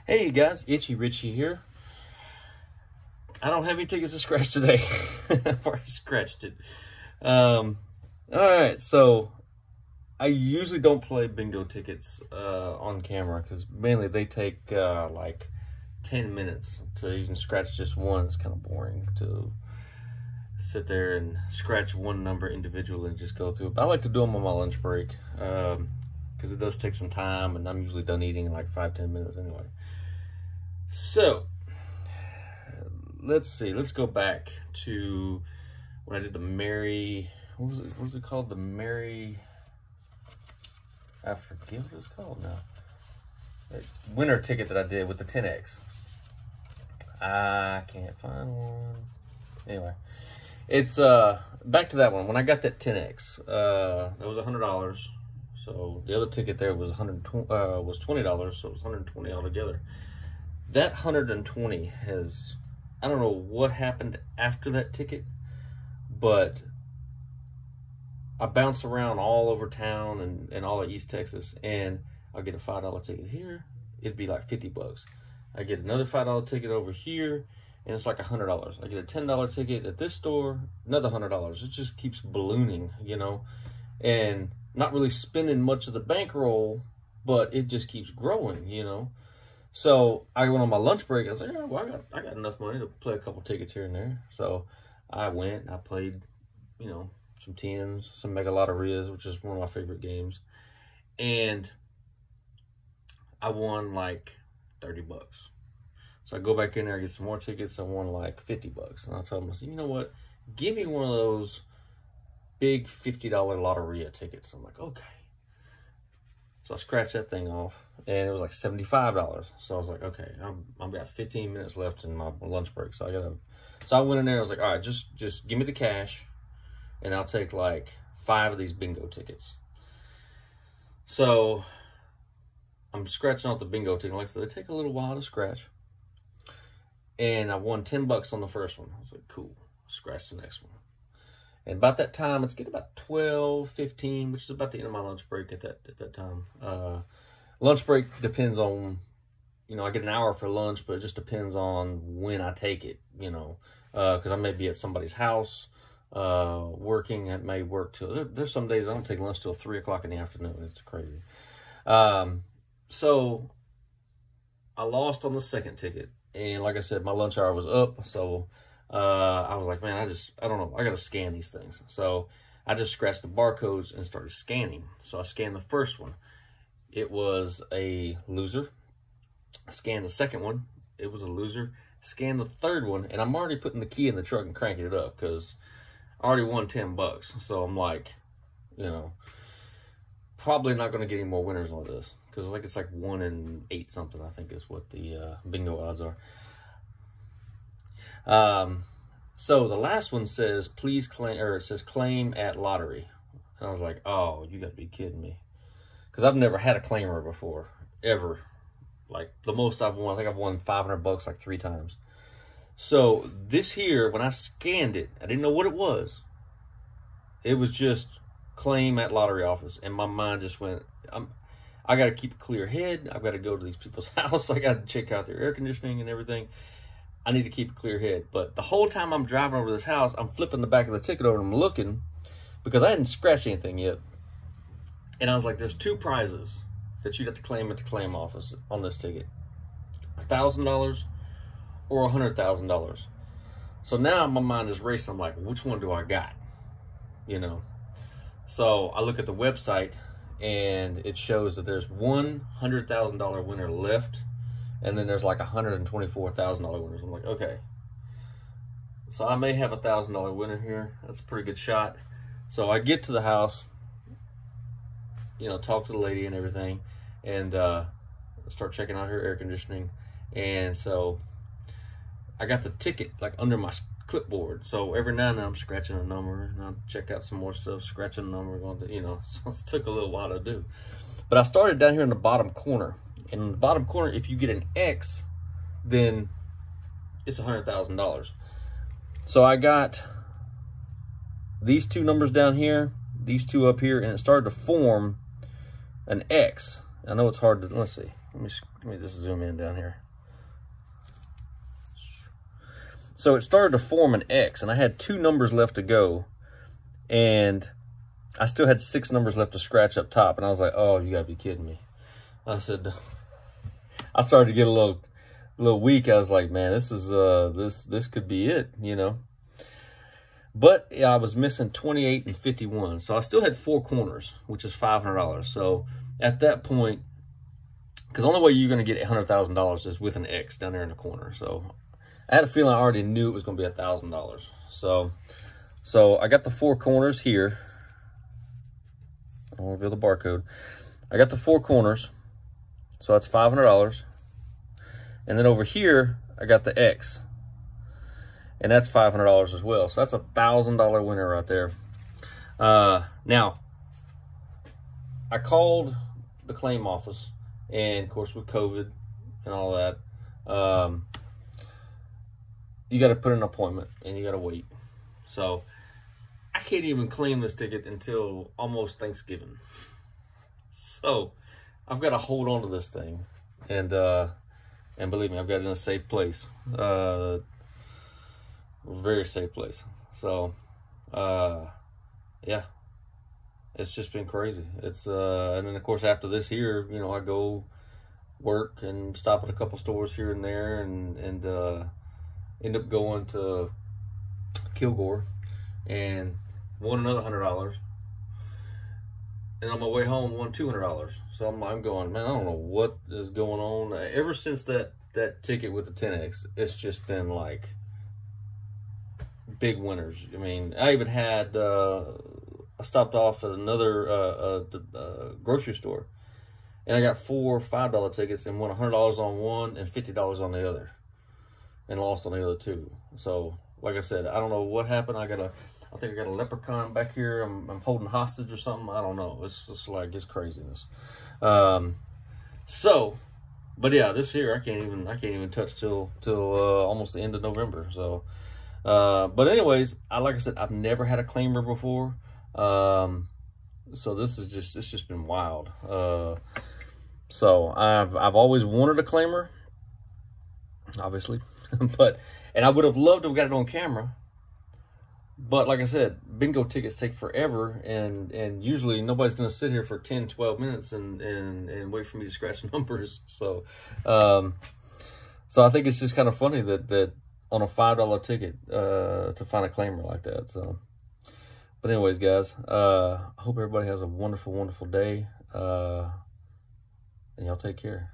Hey guys, Itchy Richie here. I don't have any tickets to scratch today. I've already scratched it. Alright, so I usually don't play bingo tickets on camera because mainly they take like 10 minutes to even scratch just one. It's kind of boring to sit there and scratch one number individually and just go through it. But I like to do them on my lunch break because it does take some time, and I'm usually done eating in like 5-10 minutes anyway. So let's see, let's go back to when I did the Mary, what was it called? The Mary, I forget what it's called now. That winter ticket that I did with the 10X. I can't find one. Anyway, it's back to that one. When I got that 10X, that was $100. So the other ticket there was $20, so it was $120 altogether. That 120 has, I don't know what happened after that ticket, but I bounce around all over town and all of East Texas, and I'll get a $5 ticket here. It'd be like 50 bucks. I get another $5 ticket over here, and it's like $100. I get a $10 ticket at this store, another $100. It just keeps ballooning, you know, and not really spending much of the bankroll, but it just keeps growing, you know. So I went on my lunch break. I was like, yeah, well, I got enough money to play a couple tickets here and there. So I went and I played, you know, some tens, some Mega Lotterias, which is one of my favorite games. And I won like 30 bucks. So I go back in there, I get some more tickets. I won like 50 bucks. And I told them, I said, you know what? Give me one of those big $50 Lotteria tickets. I'm like, okay. So I scratched that thing off, and it was like $75. So I was like, okay, I've got 15 minutes left in my lunch break. So I went in there. I was like, all right, just give me the cash, and I'll take like 5 of these bingo tickets. So I'm scratching off the bingo ticket. Like I said, they take a little while to scratch. And I won 10 bucks on the first one. I was like, cool. Scratch the next one. And about that time, it's getting about 12:15, which is about the end of my lunch break at that time. Lunch break depends on, you know, I get an hour for lunch, but it just depends on when I take it, you know, because I may be at somebody's house working. It may work till, there's some days I don't take lunch till 3 o'clock in the afternoon. It's crazy. So I lost on the second ticket. And like I said, my lunch hour was up, so I was like, man, I don't know. I got to scan these things. So I just scratched the barcodes and started scanning. So I scanned the first one. It was a loser. I scanned the second one. It was a loser. Scanned the third one, and I'm already putting the key in the truck and cranking it up because I already won 10 bucks. So I'm like, you know, probably not going to get any more winners on this because it's like 1 in 8 something, I think is what the bingo odds are. So the last one says, please claim, or it says claim at lottery. And I was like, oh, you got to be kidding me. Because I've never had a claimer before, ever. Like the most I've won, I think I've won 500 bucks like 3 times. So this here, when I scanned it, I didn't know what it was. It was just claim at lottery office. And my mind just went, I got to keep a clear head. I've got to go to these people's house. I got to check out their air conditioning and everything. I need to keep a clear head. But the whole time I'm driving over this house, I'm flipping the back of the ticket over and I'm looking because I hadn't scratched anything yet. And I was like, there's 2 prizes that you'd have to claim at the claim office on this ticket. $1,000 or $100,000. So now my mind is racing. I'm like, which one do I got? You know? So I look at the website and it shows that there's one $100,000 winner left. And then there's like $124,000 winners. I'm like, okay. So I may have a $1,000 winner here. That's a pretty good shot. So I get to the house, you know, talk to the lady and everything, and start checking out her air conditioning. And so I got the ticket like under my clipboard. So every now and then I'm scratching a number, and I'll check out some more stuff, scratching a number, going to, you know, so it took a little while to do. But I started down here in the bottom corner. And in the bottom corner, if you get an X, then it's $100,000. So I got these 2 numbers down here, these 2 up here, and it started to form an X. I know it's hard to, let's see. Let me just zoom in down here. So it started to form an X, and I had 2 numbers left to go, and I still had 6 numbers left to scratch up top, and I was like, oh, you gotta be kidding me. I said, I started to get a little weak. I was like, man, this is this could be it, you know. But yeah, I was missing 28 and 51, so I still had 4 corners, which is $500. So at that point, because the only way you're going to get $100,000 is with an X down there in the corner. So I had a feeling I already knew it was going to be $1,000. So I got the 4 corners here. I don't reveal the barcode. I got the 4 corners, so that's $500. And then over here, I got the X, and that's $500 as well. So that's a $1,000 winner right there. Now, I called the claim office, and of course with COVID and all that, you got to put an appointment and you got to wait. So I can't even claim this ticket until almost Thanksgiving. So I've got to hold on to this thing, and believe me, I've got it in a safe place, very safe place. So yeah, it's just been crazy. It's and then of course after this here, you know, I go work and stop at a couple stores here and there, and end up going to Kilgore and won another $100. And on my way home, won $200. So I'm going, man, I don't know what is going on. Ever since that ticket with the 10X, it's just been like big winners. I mean, I even had, I stopped off at another grocery store, and I got 4 $5 tickets and won $100 on one and $50 on the other, and lost on the other 2. So, like I said, I don't know what happened. I think I got a leprechaun back here. I'm holding hostage or something. I don't know. It's just like, it's craziness. So, but yeah, this year I can't even touch till almost the end of November. So, but anyways, like I said, I've never had a claimer before. So this is it's just been wild. So I've always wanted a claimer, obviously, and I would have loved to have got it on camera. But like I said, bingo tickets take forever, and usually nobody's going to sit here for 10, 12 minutes and wait for me to scratch numbers. So, so I think it's just kind of funny that on a $5 ticket, to find a claimer like that. So, but anyways, guys, I hope everybody has a wonderful, wonderful day, and y'all take care.